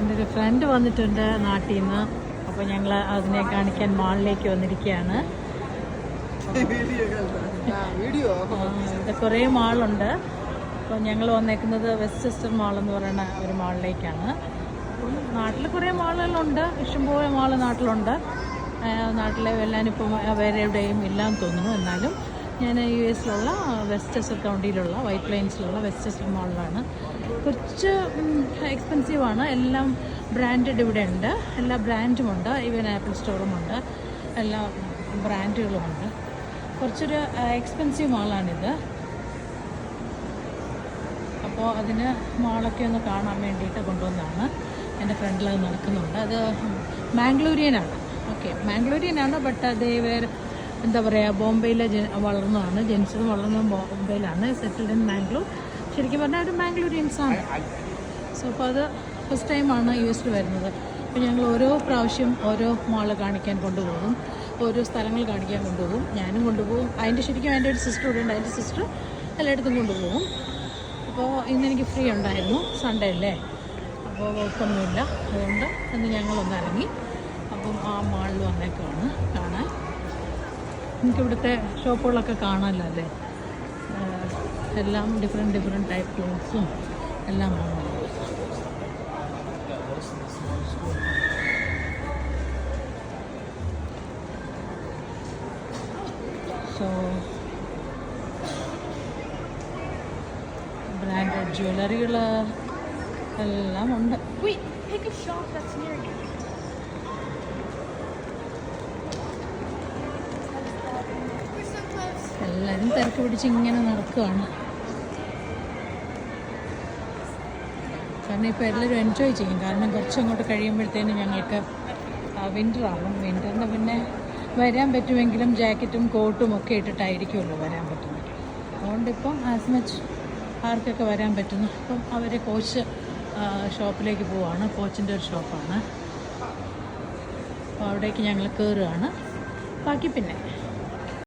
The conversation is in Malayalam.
എൻ്റെ ഒരു ഫ്രണ്ട് വന്നിട്ടുണ്ട് നാട്ടിൽ നിന്ന്. അപ്പോൾ ഞങ്ങൾ അതിനെ കാണിക്കാൻ മാളിലേക്ക് വന്നിരിക്കുകയാണ്. ഇവിടെ കുറേ മാളുണ്ട്. അപ്പോൾ ഞങ്ങൾ വന്നേക്കുന്നത് വെസ്റ്റ്ചെസ്റ്റർ മാൾ എന്ന് പറയുന്ന ഒരു മാളിലേക്കാണ്. അപ്പം നാട്ടിൽ കുറേ മാളുകളുണ്ട്, ഇഷ്ടംപോലെ മാള് നാട്ടിലുണ്ട്. നാട്ടിലെ എല്ലാനിപ്പം വേറെ എവിടെയും ഇല്ലാന്ന് തോന്നുന്നു. എന്നാലും ഞാൻ US-ലുള്ള വെസ്റ്റ്ചെസ്റ്റർ കൗണ്ടിയിലുള്ള വൈറ്റ് പ്ലെയിൻസിലുള്ള വെസ്റ്റ്ചെസ്റ്റർ മാളിലാണ്. കുറച്ച് എക്സ്പെൻസീവാണ്. എല്ലാം ബ്രാൻഡഡ് ഇവിടെ ഉണ്ട്, എല്ലാ ബ്രാൻഡുമുണ്ട്. ഈവൻ ആപ്പിൾ സ്റ്റോറുമുണ്ട്, എല്ലാ ബ്രാൻഡുകളുമുണ്ട്. കുറച്ചൊരു എക്സ്പെൻസീവ് മാളാണിത്. അപ്പോൾ അതിന് മാളൊക്കെ ഒന്ന് കാണാൻ വേണ്ടിയിട്ട് കൊണ്ടുവന്നതാണ്. എൻ്റെ ഫ്രണ്ടിൽ അത് നടക്കുന്നുണ്ട്. അത് മാംഗ്ലൂരിയനാണ്. ഓക്കെ, മാംഗ്ലൂരിയനാണ്. ബട്ട് അതേ വേറെ എന്താ പറയുക, ബോംബെയിൽ വളർന്നതാണ്. ജനിച്ചതും വളർന്നതും ബോംബെയിലാണ്. Settled in Mangalore. ശരിക്കും പറഞ്ഞാൽ ഒരു മാംഗ്ലൂരിയൻസാണ്. സോ അപ്പോൾ അത് ഫസ്റ്റ് ടൈമാണ് US-ൽ വരുന്നത്. അപ്പോൾ ഞങ്ങൾ ഓരോ പ്രാവശ്യം ഓരോ മാള് കാണിക്കാൻ കൊണ്ടുപോകും, ഓരോ സ്ഥലങ്ങൾ കാണിക്കാൻ കൊണ്ടുപോകും. ഞാനും കൊണ്ടുപോകും. ശരിക്കും എൻ്റെ ഒരു സിസ്റ്റർ ഇവിടെ ഉണ്ട്. അതിൻ്റെ സിസ്റ്റർ എല്ലായിടത്തും കൊണ്ടുപോകും. അപ്പോൾ ഇന്നെനിക്ക് ഫ്രീ ഉണ്ടായിരുന്നു, സൺഡേ അല്ലേ. അപ്പോൾ വർക്കൊന്നുമില്ല. അതുകൊണ്ട് ഇന്ന് ഞങ്ങളൊന്ന് ഇറങ്ങി. അപ്പം ആ മാളിൽ വന്നേക്കാണ് കാണാൻ. നമുക്കിവിടുത്തെ ഷോപ്പുകളൊക്കെ കാണാമല്ലോ അല്ലേ. എല്ലാം ഡിഫറെൻറ്റ് ടൈപ്പ് ക്ലോത്ത്സും എല്ലാം കാണാം. സോ ബ്രാൻഡഡ് ജ്വല്ലറികൾ എല്ലാം ഉണ്ട്. എല്ലാവരും തിരക്ക് പിടിച്ച് ഇങ്ങനെ നടക്കുകയാണ്. കാരണം ഇപ്പോൾ എല്ലാവരും എൻജോയ് ചെയ്യും. കാരണം കുറച്ചങ്ങോട്ട് കഴിയുമ്പോഴത്തേനും ഞങ്ങൾക്ക് വിൻ്റർ ആകും. വിൻ്ററിന് പിന്നെ വരാൻ പറ്റുമെങ്കിലും ജാക്കറ്റും കോട്ടും ഒക്കെ ഇട്ടിട്ടായിരിക്കുമല്ലോ വരാൻ പറ്റുന്നത്. അതുകൊണ്ടിപ്പം ആസ് മച്ച് ആർക്കൊക്കെ വരാൻ പറ്റുന്നു. അപ്പം അവർ കോച്ച് ഷോപ്പിലേക്ക് പോവുകയാണ്. കോച്ചിൻ്റെ ഒരു ഷോപ്പാണ്. അപ്പോൾ അവിടേക്ക് ഞങ്ങൾ കയറുകയാണ്. ബാക്കി പിന്നെ